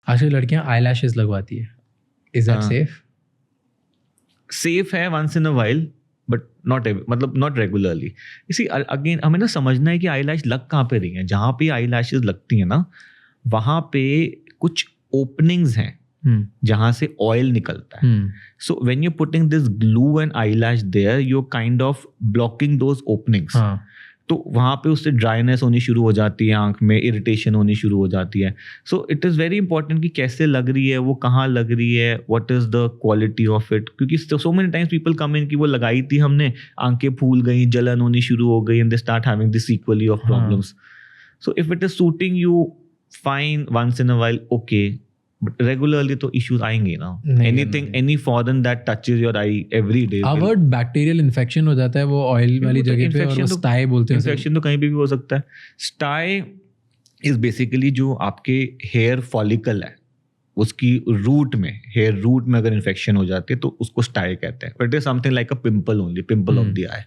आजकल लड़कियां eye lashes लगवाती है, इज दैट सेफ? सेफ है once in a while, but not मतलब नॉट रेगुलरली। इसी अगेन हमें ना समझना है कि आई लैश लग कहाँ पे रही हैं। जहाँ पे आई लैशेज लगती हैं ना, वहाँ पे कुछ ओपनिंग्स हैं जहाँ से ऑयल निकलता है। So when you putting this glue and eyelash there, you are kind of blocking those openings. तो वहाँ पे उससे ड्राइनेस होनी शुरू हो जाती है, आंख में इरिटेशन होनी शुरू हो जाती है। So it is very important कि कैसे लग रही है, वो कहाँ लग रही है, what is the quality of it. क्योंकि so many times people come in कि वो लगाई थी हमने, आंखें फूल गई, जलन होनी शुरू हो गई, and they start having this equally of problems. So if it is suiting you, fine, once in a while okay, but regularly तो इश्यूज आएंगे ना। Anything, any foreign that touches your eye every day. अवर्ड bacterial infection हो जाता है वो oil वाली जगह पे, और स्टाई बोलते हैं। इन्फेक्शन तो कहीं भी हो सकता है। स्टाई इज बेसिकली जो आपके हेयर फॉलिकल है, उसकी रूट में, हेयर रूट में अगर इन्फेक्शन हो जाती है तो उसको स्टाई कहते हैं। But it is something like a pimple only, pimple of the eye.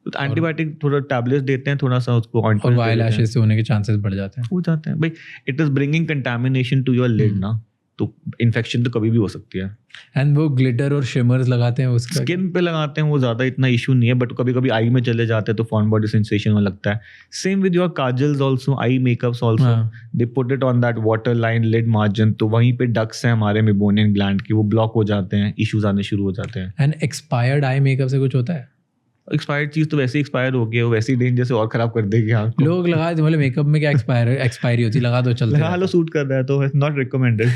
तो एंटीबायोटिक थोड़ा टैबलेट्स देते हैं, थोड़ा सा उसको और आई लैशेज से होने के चांसेस बढ़ जाते हैं, हो जाते हैं भाई। It is bringing contamination to your lid ना, तो इन्फेक्शन तो कभी भी हो सकती है। एंड वो ग्लिटर और शिमर्स लगाते हैं उसका, स्किन पे लगाते हैं, वो ज़्यादा इतना इशू नहीं है, बट कभी कभी आई में चले जाते हैं तो फॉर्न बॉडी सेंसेशन में लगता है। Same with your kajals also, eye makeups also, they put it on that water line lid margin, तो वहीं पे डक्स हैं हमारे मेबोनियन ग्लैंड की, वो ब्लॉक हो जाते हैं, इश्यूज आने शुरू हो जाते हैं। एंड एक्सपायर्ड आई मेकअप से कुछ होता है? एक्सपायर्ड चीज तो वैसे ही एक्सपायर हो गया, वो वैसे ही डेंजर से और खराब कर देगी आंख को। लोग लगा दो, मेकअप में क्या एक्सपायरी होती है, लगा दो चलते लगा लो, सूट कर रहा है तो not recommended.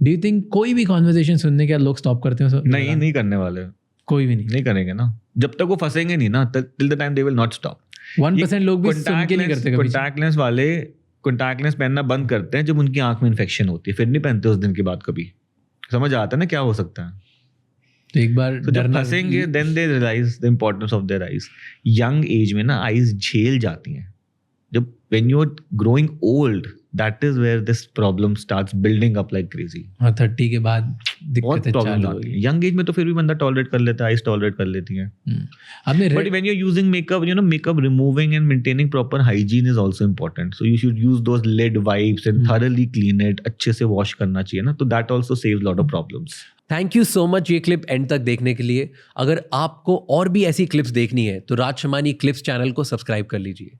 Do you think कोई भी कॉन्वर्सेशन सुनने के बाद लोग स्टॉप करते हैं? नहीं करने वाले, कोई भी नहीं करेंगे ना। जब तक वो फंसेंगे नहीं ना, till the time they will not stop. 1% लोग भी सुन के नहीं करते। कॉन्टैक्ट लेंस वाले कॉन्टैक्ट लेंस पहनना बंद करते हैं जब उनकी आंख में इन्फेक्शन होती है, फिर नहीं पहनते उस दिन के बाद। कभी समझ आता है ना क्या हो सकता है। तो एक बार जब फंसेंगे then they realise the importance of their eyes. Young age में ना आईज झेल जाती हैं। जब when you are growing old, that is where this problem starts building up like crazy. 30 के बाद दिक्कतें चालू होती है। यंग एज में तो फिर भी बंदा टॉलरेट कर लेता है, आईज टॉलरेट कर लेती है। But when you are using makeup, you know, makeup removing and maintaining proper hygiene is also important. So you should use those lid wipes and thoroughly clean it, अच्छे से wash करना चाहिए ना, तो that also saves lot of problems. Thank you so much ये clip end तक देखने के लिए। अगर आपको और भी ऐसी क्लिप्स देखनी है तो राज शमानी क्लिप्स चैनल को सब्सक्राइब कर लीजिए।